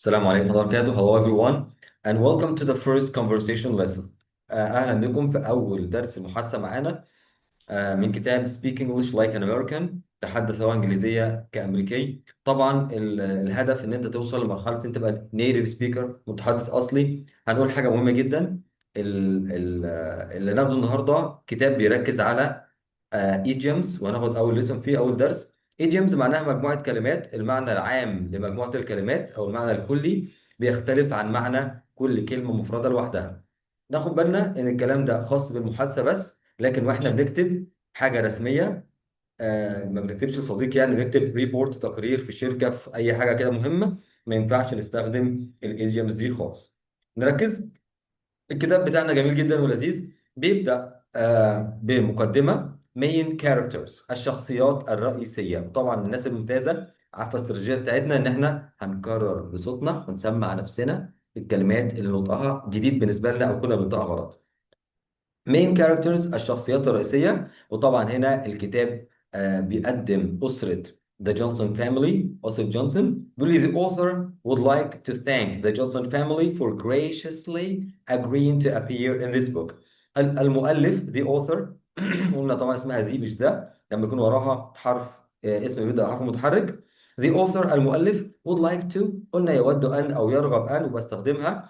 السلام عليكم ورحمة الله وبركاته. Hello everyone and welcome to the first conversation lesson. أهلا بكم في أول درس محادثة معانا من كتاب Speak English Like an American. تحدث لغة إنجليزية كأمريكي. طبعا الهدف إن أنت توصل لمرحلة أنت تبقى native speaker متحدث أصلي. هنقول حاجة مهمة جدا. اللي ناخده النهاردة كتاب بيركز على idioms، وهناخد أول ليسون فيه أول درس. idioms معناها مجموعة كلمات، المعنى العام لمجموعة الكلمات أو المعنى الكلي بيختلف عن معنى كل كلمة مفردة لوحدها. ناخد بالنا إن الكلام ده خاص بالمحادثة بس، لكن واحنا بنكتب حاجة رسمية ما بنكتبش لصديق، يعني بنكتب ريبورت تقرير في شركة في أي حاجة كده مهمة، ما ينفعش نستخدم الايديومز دي خالص. نركز. الكتاب بتاعنا جميل جدا ولذيذ. بيبدأ بمقدمة main characters، الشخصيات الرئيسية. طبعا الناس الممتازة عارفة الاستراتيجية بتاعتنا ان احنا هنكرر بصوتنا ونسمع نفسنا الكلمات اللي نطقها جديد بالنسبة لنا او كنا بنطقها غلط. main characters الشخصيات الرئيسية. وطبعا هنا الكتاب بيقدم أسرة The Johnson family، أسرة جونسون. بيقول لي the author would like to thank the Johnson family for graciously agreeing to appear in this book. المؤلف the author قلنا طبعا اسمها ذي مش ده، لما يكون وراها حرف اسم بيبدأ حرف متحرك. the author المؤلف would like to، قلنا يود أن أو يرغب أن، وبستخدمها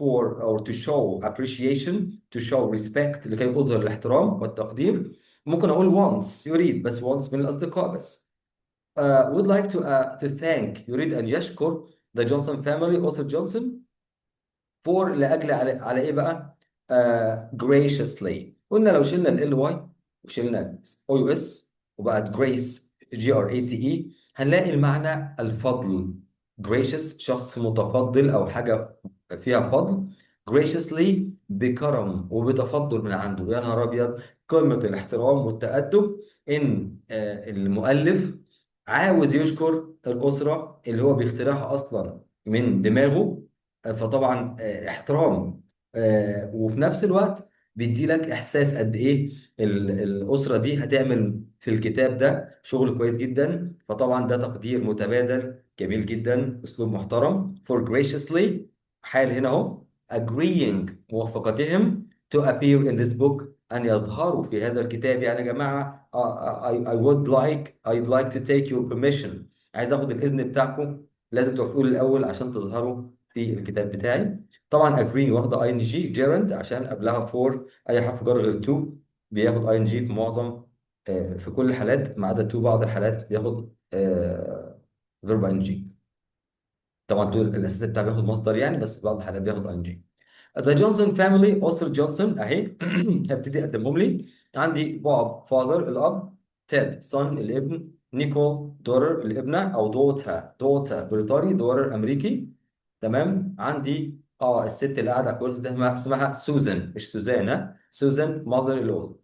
for or to show appreciation، to show respect، لكي يظهر الاحترام والتقدير. ممكن أقول once، يريد، بس once من الأصدقاء بس. would like to thank، يريد أن يشكر the Johnson family، أسرة جونسون. for لأجل على إيه بقى؟ graciously. قلنا لو شلنا ال واي وشلنا او يو اس وبقت grace جي ار اي سي اي، هنلاقي المعنى الفضل. gracious شخص متفضل أو حاجة فيها فضل. graciously بكرم وبتفضل من عنده. يا نهار أبيض، قمة الاحترام والتأدب إن المؤلف عاوز يشكر الأسرة اللي هو بيخترعها أصلا من دماغه. فطبعا احترام، وفي نفس الوقت بيدي لك احساس قد ايه الاسره دي هتعمل في الكتاب ده شغل كويس جدا. فطبعا ده تقدير متبادل جميل جدا، اسلوب محترم. for graciously حال هنا اهو agreeing موافقتهم to appear in this book، ان يظهروا في هذا الكتاب. يعني يا جماعه I would like I'd like to take your permission، عايز اخد الاذن بتاعكم، لازم توافقوا لي الاول عشان تظهروا في الكتاب بتاعي. طبعا agree واخده اي ان جي gerund عشان قبلها for. اي حرف جر غير to بياخد اي ان جي في معظم في كل الحالات ما عدا to، بعض الحالات بياخد فيرب اي ان جي. طبعا to الاساس بتاعه بياخد مصدر يعني، بس بعض الحالات بياخد اي ان جي. The Johnson family، أسرة جونسون أهي. هبتدي أقدمهم لي. عندي بوب father الأب، تيد son الابن، نيكول daughter الابنة أو daughter بريطاني، daughter أمريكي. تمام. عندي الست اللي قاعدة على الكرسي ده اسمها سوزان، مش سوزانا، سوزان mother الأم.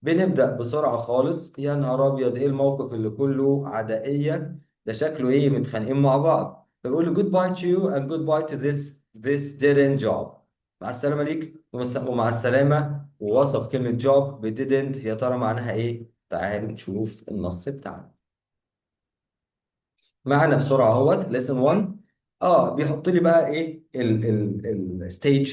بنبدأ بسرعة خالص. يا نهار أبيض، إيه الموقف اللي كله عدائية ده؟ شكله إيه، متخانقين مع بعض. فبيقول له goodbye to you and goodbye to this dead end job. مع السلامة ليك ومع السلامة. ووصف كلمة job ب didn't، يا ترى معناها إيه؟ تعالوا نشوف النص بتاعنا معانا بسرعة اهوت. lesson 1 بيحط لي بقى ايه ال stage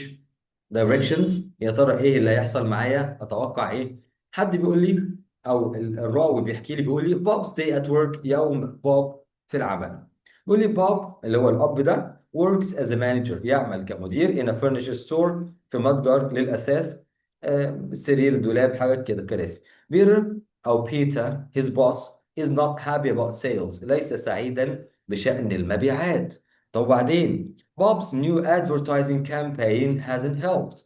directions. يا ترى ايه اللي هيحصل معايا، اتوقع ايه. حد بيقول لي او الراوي بيحكي لي، بيقول لي بوب stay at work، يوم بوب في العمل. بيقول لي بوب اللي هو الاب ده works as a manager، يعمل كمدير in a furniture store، في متجر للاثاث. سرير، دولاب، حاجات كده، كراسي. بيتر او بيتر his boss is not happy about sales، ليس سعيدا بشأن المبيعات. طب وبعدين Bob's new advertising campaign hasn't helped،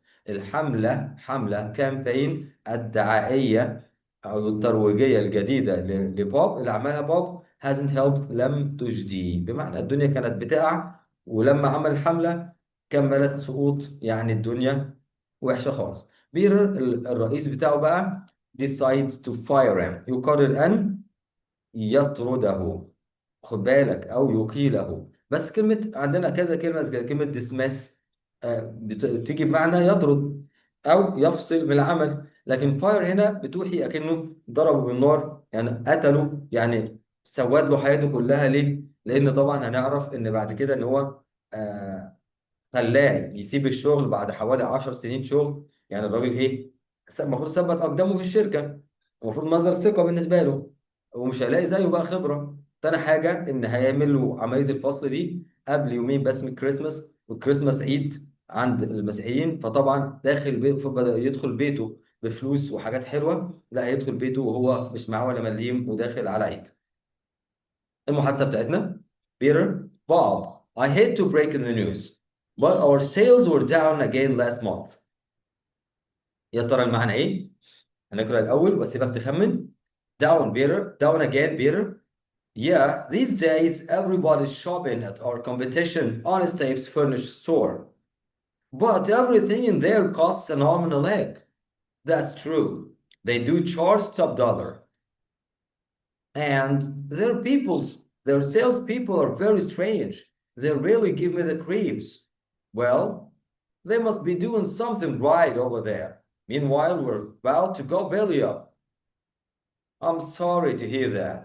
حملة campaign الدعائية أو الترويجية الجديدة لبوب اللي عملها بوب hasn't helped لم تجدي، بمعنى الدنيا كانت بتقع، ولما عمل الحملة كملت سقوط، يعني الدنيا وحشة خالص. بيتر الرئيس بتاعه بقى decides to fire him، يقرر أن يطرده. خد بالك، او يقيله. بس كلمه عندنا كذا كلمه زي كلمه dismiss بتيجي بمعنى يطرد او يفصل من العمل، لكن فاير هنا بتوحي اكنه ضربه بالنار، يعني قتله، يعني سود له حياته كلها ليه؟ لأن طبعا هنعرف إن بعد كده إن هو آه خلاه يسيب الشغل بعد حوالي 10 سنين شغل. يعني الراجل إيه؟ المفروض ثبت أقدامه في الشركة، المفروض مصدر ثقة بالنسبة له، ومش هيلاقي زيه بقى خبرة. تاني حاجة إن هيعمل له عملية الفصل دي قبل يومين بس من الكريسماس، والكريسماس عيد عند المسيحيين، فطبعا داخل بدأ يدخل بيته بفلوس وحاجات حلوة، لا هيدخل بيته وهو مش معاه ولا مليم وداخل على عيد. المحادثة بتاعتنا: Peter, Bob, I hate to break in the news, but our sales were down again last month. يا ترى المعنى إيه؟ هنقرأ الأول وأسيبك تخمن. Down Peter, down again Peter. Yeah, these days everybody's shopping at our competition Honest Apes Furniture store. But everything in there costs an arm and a leg. That's true. They do charge top dollar. And their salespeople are very strange. They really give me the creeps. Well, they must be doing something right over there. Meanwhile, we're about to go belly up. I'm sorry to hear that.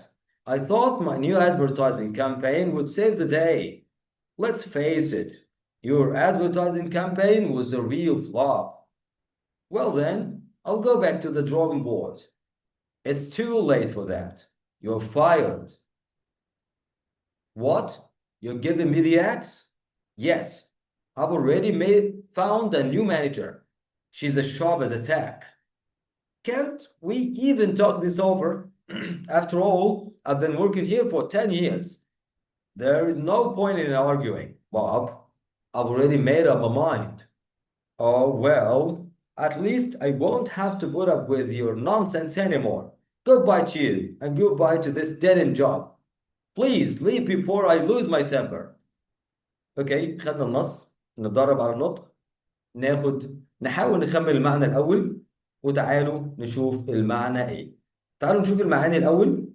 I thought my new advertising campaign would save the day. Let's face it, your advertising campaign was a real flop. Well, then, I'll go back to the drawing board. It's too late for that. You're fired. What? You're giving me the axe? Yes, I've already found a new manager. She's as sharp as a tack. Can't we even talk this over? After all, I've been working here for 10 years. There is no point in arguing, Bob. I've already made up my mind. Oh, well, at least I won't have to put up with your nonsense anymore. Goodbye to you, and goodbye to this dead-end job. Please leave before I lose my temper. اوكي، خدنا النص، نتدرب على النطق، نحاول نخمن المعنى الأول، وتعالوا نشوف المعنى إيه. تعالوا نشوف المعاني الأول،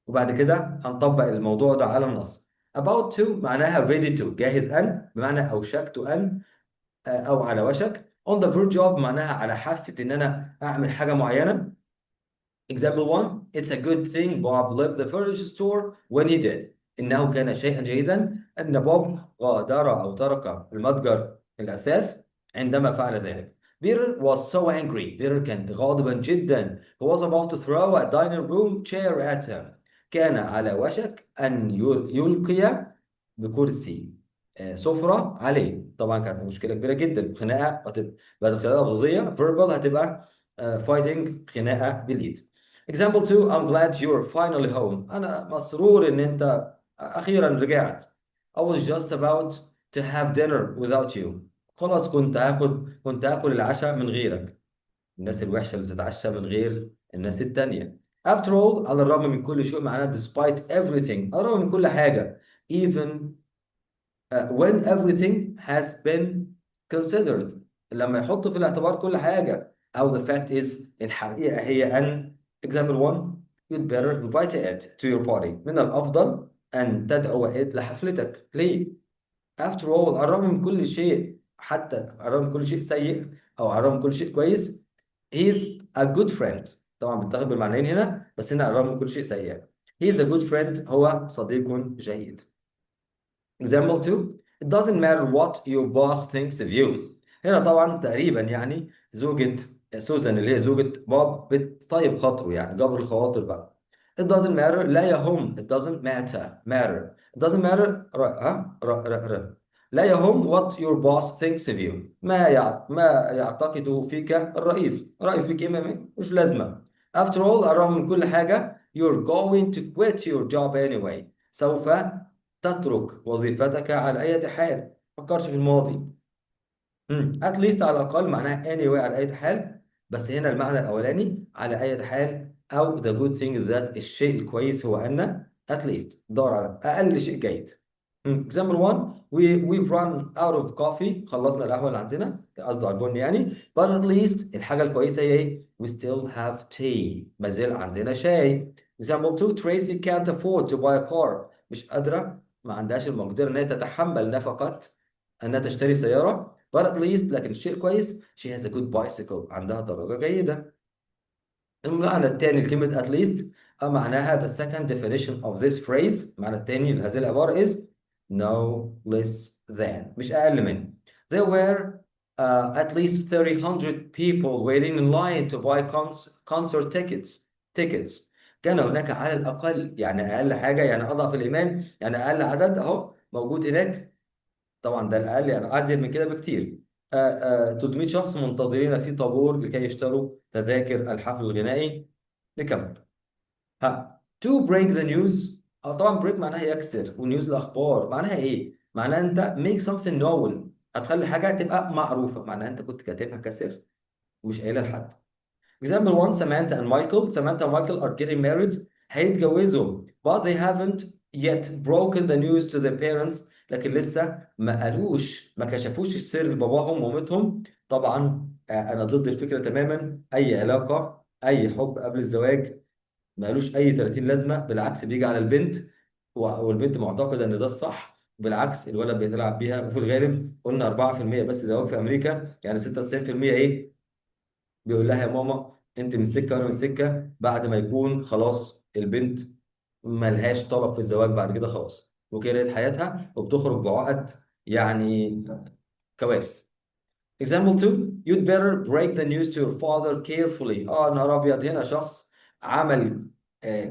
وبعد كده هنطبق الموضوع ده على النص. About to معناها ready to، جاهز أن، بمعنى أوشكت أن، أو على وشك. On the verge of معناها على حافة إن أنا أعمل حاجة معينة. Example 1: It's a good thing Bob left the furniture store when he did. إنه كان شيئا جيدا أن بوب غادر أو ترك المتجر الأثاث عندما فعل ذلك. Peter was so angry. Peter كان غاضبا جدا. He was about to throw a dining room chair at him. كان على وشك أن يلقي بكرسي سفرة عليه. طبعا كانت مشكلة كبيرة جدا، خناقة بدل خناقة لفظية verbal هتبقى fighting، خناقة بالإيد. Example 2: I'm glad you're finally home. أنا مسرور إن أنت أخيرا رجعت. I was just about to have dinner without you. خلاص كنت هاكل العشاء من غيرك. الناس الوحشة اللي بتتعشى من غير الناس التانية. After all، على الرغم من كل شيء معناه despite everything، على الرغم من كل حاجة. Even when everything has been considered، لما يحط في الاعتبار كل حاجة. أو the fact is، الحقيقة هي أن. Example 1: you'd better invite it to your party. من الأفضل أن تدعو it لحفلتك. ليه؟ After all، على الرغم من كل شيء، حتى على الرغم من كل شيء سيء أو على الرغم من كل شيء كويس، he's a good friend. طبعا بنتاخد بالمعنيين هنا، بس هنا على الرغم من كل شيء سيء. He's a good friend، هو صديق جيد. Example 2: It doesn't matter what your boss thinks of you. هنا طبعا تقريبا يعني زوجة سوزان اللي هي زوجة بوب بتطيب خاطره، يعني جبر الخواطر بقى. It doesn't matter، لا يهم. It doesn't matter. It doesn't matter لا يهم what your boss thinks of you. ما يعتقده فيك الرئيس، رأيه فيك إيه مش لازمة. After all، على الرغم من كل حاجة، you're going to quit your job anyway. سوف تترك وظيفتك على أي حال. فكرش في الماضي. at least على الأقل معناها anyway على أي حال، بس هنا المعنى الأولاني على أي حال، أو the good thing that الشيء الكويس هو أن at least دور على أقل شيء جيد. example 1: we've run out of coffee. خلصنا القهوة اللي عندنا، قصده على البن يعني. but at least الحاجة الكويسة هي إيه؟ we still have tea. ما زال عندنا شاي. example 2: Tracy can't afford to buy a car. مش قادرة، ما عندهاش المقدرة إن هي تتحمل نفقة انها تشتري سياره. but at least لكن الشيء كويس she has a good bicycle، عندها دراجه جيده. المعنى الثاني لكلمة at least معناها the second definition of this phrase. المعنى الثاني لهذه العبارة is no less than، مش أقل من. There were at least 300 people waiting in line to buy concert tickets. كان هناك على الأقل، يعني أقل حاجة يعني أضعف الإيمان، يعني أقل عدد أهو موجود هناك. طبعا ده الأقل، يعني أزيد من كده بكتير. 300 شخص منتظرين في طابور لكي يشتروا تذاكر الحفل الغنائي. نكمل. ها to break the news. طبعا break معناها يكسر، ونيوز الأخبار معناها إيه؟ معناها أنت make something known، هتخلي حاجة تبقى معروفة، معناها أنت كنت كاتبها كسر ومش قايلها لحد. Example 1: Samantha and Michael are getting married. هيتجوزوا but they haven't yet broken the news to their parents. لكن لسه ما قالوش، ما كشفوش السر لباباهم ومامتهم. طبعا انا ضد الفكره تماما. اي علاقه، اي حب قبل الزواج مالوش اي 30 لازمه، بالعكس بيجي على البنت، والبنت معتقده ان ده الصح. بالعكس الولد بيتلعب بيها، وفي الغالب قلنا 4% بس زواج في امريكا، يعني 96% ايه؟ بيقول لها يا ماما انت من سكه وانا من سكه، بعد ما يكون خلاص البنت ملهاش طلب في الزواج بعد كده خلاص، وكرهت حياتها وبتخرج بعقد، يعني كوارث. Example 2: You'd better break the news to your father carefully. نهار ابيض، هنا شخص عمل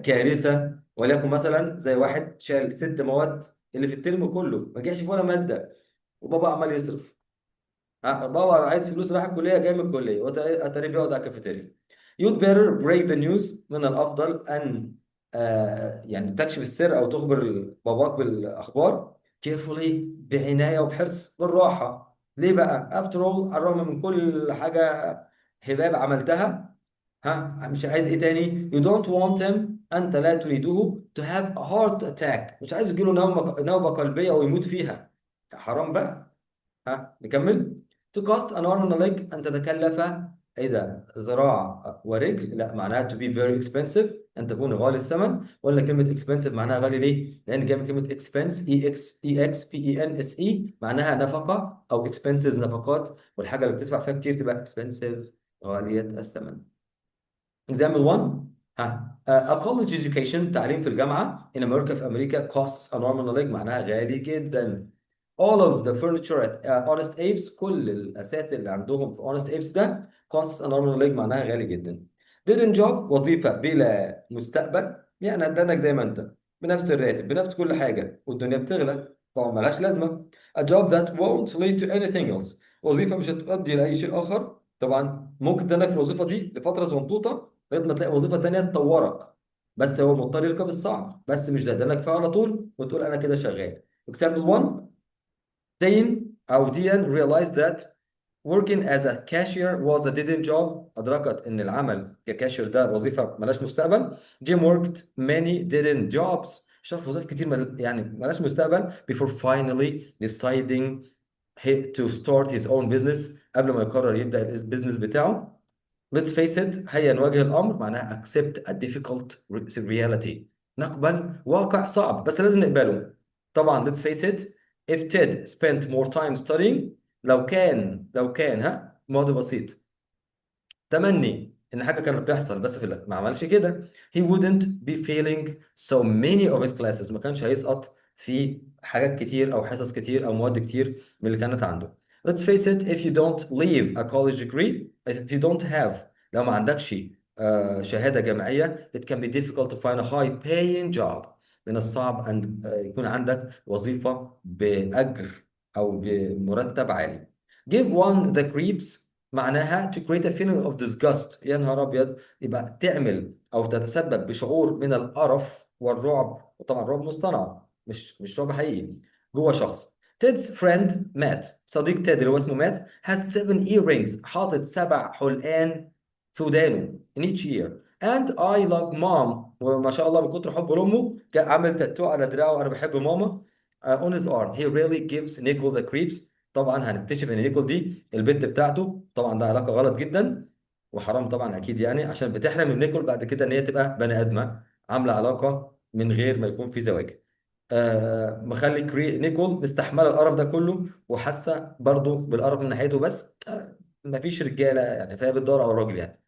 كارثه، وليكن مثلا زي واحد شال 6 مواد اللي في الترم كله ما جاش في ولا ماده، وبابا عمال يصرف. بابا عايز فلوس رايح الكليه، جاي من الكليه واتاري بيقعد على الكافيتيريا. You'd better break the news. من الافضل ان يعني تكشف السر او تخبر باباك بالاخبار carefully، بعنايه وبحرص بالراحه. ليه بقى؟ after all، على الرغم من كل حاجه هباب عملتها، مش عايز ايه تاني؟ you don't want him، انت لا تريده to have a heart attack، مش عايز يجيله نوبه قلبيه ويموت فيها. حرام بقى. نكمل. to cost an arm and a leg، أن تتكلف إذا ذراع ورجل، لا معناها to be very expensive، أن تكون غالي الثمن. ولا كلمة expensive معناها غالي ليه؟ لأن جاي من كلمة expense، EXPENSE، معناها نفقة أو expenses نفقات، والحاجة اللي بتدفع فيها كتير تبقى expensive، غالية الثمن. Example 1: a college education، تعليم في الجامعة in America، في أمريكا costs an arm and a leg، معناها غالي جدا. All of the furniture at Honest Apes، كل الأثاث اللي عندهم في Honest Apes ده costs an arm and a leg، معناها غالي جدا. Didn't job، وظيفة بلا مستقبل، يعني هتدنك زي ما أنت بنفس الراتب بنفس كل حاجة والدنيا بتغلى، طبعا ملهاش لازمة. A job that won't lead to anything else، وظيفة مش هتؤدي لأي شيء آخر. طبعا ممكن تدنك في الوظيفة دي لفترة صغنطوطة لغاية ما تلاقي وظيفة تانية تطورك، بس هو مضطر يركب الصعب، بس مش دهدلك فيها على طول وتقول أنا كده شغال. Example 1: ديان realized that working as a cashier was a dead end job. أدركت إن العمل ككاشير ده وظيفة ملهاش مستقبل. Jim worked many dead end jobs. اشتغل وظائف كتير يعني ملهاش مستقبل before finally deciding to start his own business، قبل ما يقرر يبدأ البيزنس بتاعه. Let's face it، هيا نواجه الأمر، معناها accept a difficult reality، نقبل واقع صعب بس لازم نقبله. طبعا let's face it: if Ted spent more time studying، لو كان ماضي بسيط، تمني ان حاجه كانت بتحصل بس ما عملش كده. he wouldn't be failing so many of his classes، ما كانش هيسقط في حاجات كتير او حصص كتير او مواد كتير من اللي كانت عنده. let's face it: if you don't leave a college degree، if you don't have، لو ما عندكش شهاده جامعيه، it can be difficult to find a high paying job، من الصعب ان يكون عندك وظيفه باجر او بمرتب عالي. give one the creeps، معناها to create a feeling of disgust. يا نهار ابيض، يبقى تعمل او تتسبب بشعور من القرف والرعب، وطبعا رعب مصطنع، مش رعب حقيقي، جوه شخص. تيد's friend مات، صديق تيد اللي هو اسمه مات has 7 earrings، حاطط 7 حلقان في ودانه in each ear. and I love mom، وما شاء الله من كتر حبه لامه عامل تاتو على دراعه انا بحب ماما. on his arm he really gives Nicole the creeps. طبعا هنكتشف ان نيكول دي البنت بتاعته، طبعا ده علاقه غلط جدا وحرام طبعا اكيد، يعني عشان بتحلم من نيكول بعد كده ان هي تبقى بني ادمه عامله علاقه من غير ما يكون في زواج. مخلي نيكول مستحمله القرف ده كله وحاسه برضه بالقرف من ناحيته، بس مفيش رجاله يعني، فهي بتدور على الراجل يعني.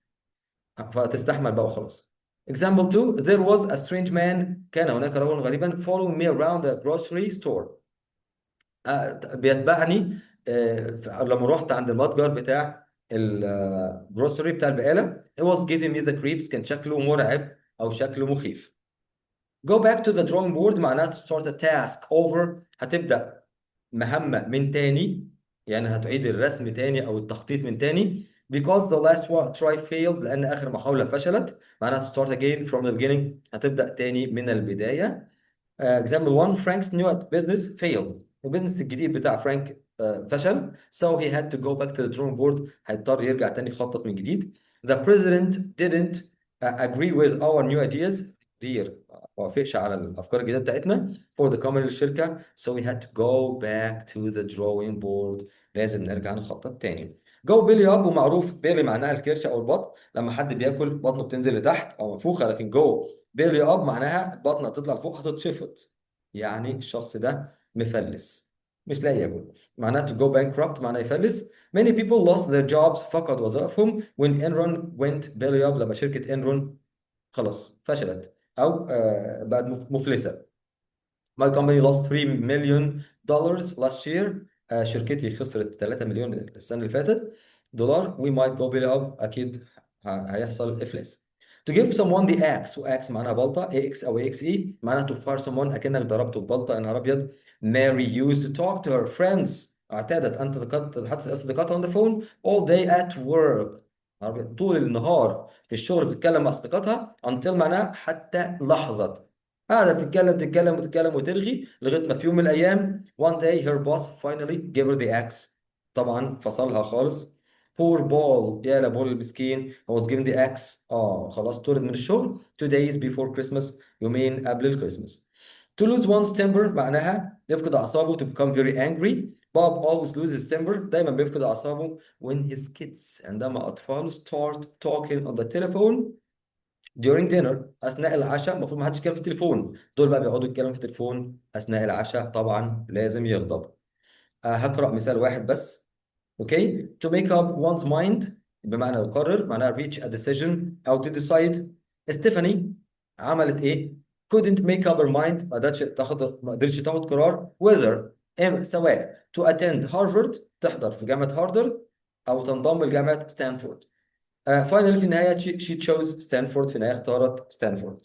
فتستحمل بقى وخلاص. Example 2. There was a strange man. كان هناك رجل غريبا following me around the grocery store. بيتبعني لما رحت عند المتجر بتاع الجروسري بتاع البقالة. It was giving me the creeps. كان شكله مرعب أو شكله مخيف. Go back to the drawing board معناها to start a task over. هتبدأ مهمة من تاني، يعني هتعيد الرسم تاني أو التخطيط من تاني. Because the last one try failed. لأن آخر محاولة فشلت. معناها to start again from the beginning. هتبدأ تاني من البداية. example 1. Frank's new business failed. البيزنس الجديد بتاع فرانك فشل. So he had to go back to the drawing board. هيضطر يرجع تاني يخطط من جديد. The president didn't agree with our new ideas. مدير ما وافقش على الافكار الجديده بتاعتنا for the company للشركه. So we had to go back to the drawing board. لازم نرجع نخطط تاني. جو بيلي اب. ومعروف بيلي معناها الكرش او البطن. لما حد بياكل بطنه بتنزل لتحت او منفوخه، لكن جو بيلي اب معناها البطن هتطلع لفوق هتتشفط، يعني الشخص ده مفلس مش لاقي ياكل. معناها to go bankrupt معناها يفلس. Many people lost their jobs. فقد وظائفهم when Enron went belly up. لما شركة انرون خلاص فشلت أو بقت مفلسة. My company lost 3 million dollars last year. شركتي خسرت 3 مليون السنة اللي فاتت دولار. We might go belly up. أكيد هيحصل إفلاس. To give someone the axe. وaxe معناها بلطة. ax أو axe معناها to fire someone أكنك ضربته ببلطة. يا نهار أبيض. Mary used to talk to her friends. اعتادت أن تتحدث أصدقائها on the phone all day at work. طول النهار في الشغل بتتكلم مع أصدقائها until معناها حتى لحظة. قاعدة تتكلم تتكلم وتتكلم وترغي لغاية ما في يوم من الأيام one day her boss finally gave her the axe. طبعا فصلها خالص. poor Paul. يا لبول المسكين. he was given the axe. خلاص طرد من الشغل 2 days before Christmas. يومين قبل الكريسماس. to lose one's temper معناها يفقد أعصابه to become very angry. Bob always loses temper. دايما بيفقد أعصابه when his kids عندما أطفاله start talking on the telephone during dinner. اثناء العشاء المفروض ما حدش يتكلم في التليفون. دول بقى بيقعدوا يتكلموا في التليفون اثناء العشاء، طبعا لازم يغضب. هقرا مثال واحد بس. اوكي. to make up one's mind بمعنى يقرر، معناها reach a decision او to decide. ستيفاني عملت ايه؟ couldn't make up her mind. ما قدرتش تاخد قرار whether سواء to attend هارفارد تحضر في جامعة هارفارد او تنضم لجامعة ستانفورد. فاينل في النهاية she chose ستانفورد. في النهاية اختارت ستانفورد.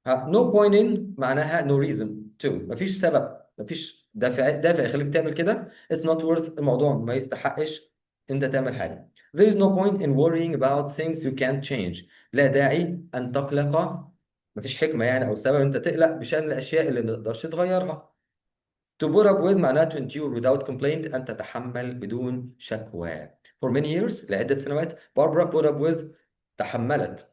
no point in معناها no reason to. مفيش سبب، مفيش دافع يخليك تعمل كده. it's not worth. الموضوع ما يستحقش انت تعمل حاجة. there is no point in worrying about things you can't change. لا داعي أن تقلق. مفيش حكمة يعني أو سبب أنت تقلق بشأن الأشياء اللي ما تقدرش تغيرها. to put up with معناها to endure without complaint. أن تتحمل بدون شكوى. for many years لعدة سنوات Barbara put up with تحملت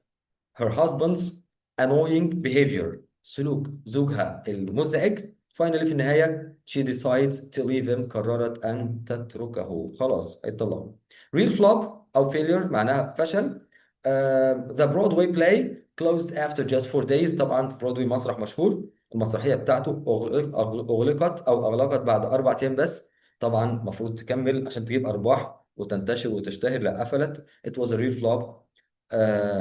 her husband's annoying behavior. سلوك زوجها المزعج. Finally في النهاية she decides to leave him. قررت أن تتركه. خلاص هيطلقوا. real flop أو failure معناها فشل. the Broadway play closed after just 4 days. طبعا برودواي مسرح مشهور. المسرحية بتاعته أغلقت أو أغلقت بعد 4 أيام بس. طبعا المفروض تكمل عشان تجيب أرباح وتنتشر وتشتهر. لا قفلت. it was a real flop.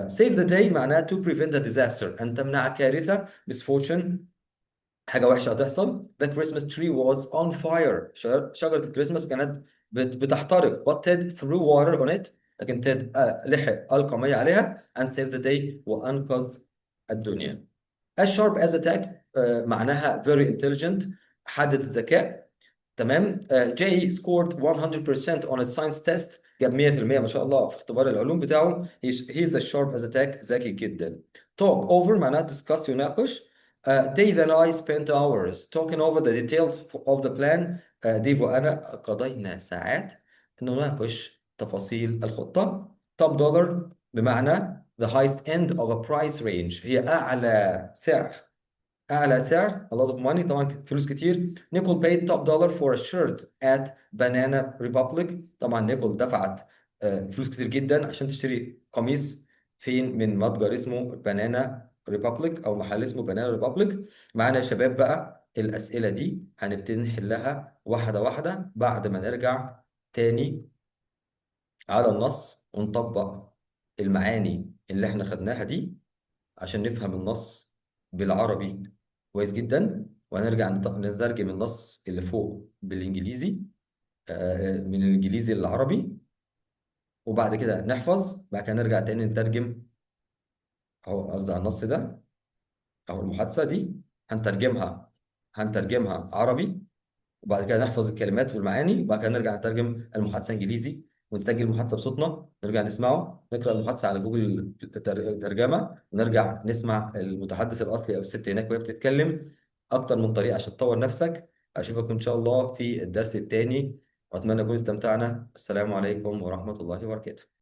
save the day معناها to prevent a disaster. أن تمنع كارثة misfortune حاجة وحشة هتحصل. The Christmas tree was on fire. شجرة الكريسماس كانت بتحترق. But Ted threw water on it. لكن تيد لحق ألقى مية عليها and saved the day وأنقذ الدنيا. as sharp as a tack معناها very intelligent حادة الذكاء. تمام. جاي scored 100% on a science test. جاب 100% ما شاء الله في اختبار العلوم بتاعه. he's as sharp as a tack. ذكي جدا. talk over معناها discuss يناقش. Dave and I spent hours talking over the details of the plan. ديف وأنا قضينا ساعات نناقش تفاصيل الخطة. top dollar بمعنى the highest end of a price range. هي أعلى سعر. أعلى سعر a lot of money طبعا فلوس كتير. نيكول paid top dollar for a shirt at Banana Republic. طبعا نيكول دفعت فلوس كتير جدا عشان تشتري قميص فين من متجر اسمه بنانا ريبابليك أو محل اسمه بنانا ريبابليك. معانا يا شباب بقى الأسئلة دي هنبتدي نحلها واحدة واحدة بعد ما نرجع تاني على النص ونطبق المعاني اللي احنا خدناها دي عشان نفهم النص بالعربي كويس جدا، وهنرجع نترجم النص اللي فوق بالانجليزي، من الانجليزي للعربي، وبعد كده نحفظ، بعد كده نرجع تاني نترجم. اهو قصدي على النص ده، او المحادثه دي هنترجمها عربي، وبعد كده نحفظ الكلمات والمعاني، وبعد كده نرجع نترجم المحادثه انجليزي، ونسجل المحادثه بصوتنا، نرجع نسمعه، نقرا المحادثه على جوجل ترجمه، ونرجع نسمع المتحدث الاصلي او الست هناك وهي بتتكلم. اكتر من طريقه عشان تطور نفسك. اشوفك ان شاء الله في الدرس الثاني، واتمنى نكون استمتعنا. السلام عليكم ورحمه الله وبركاته.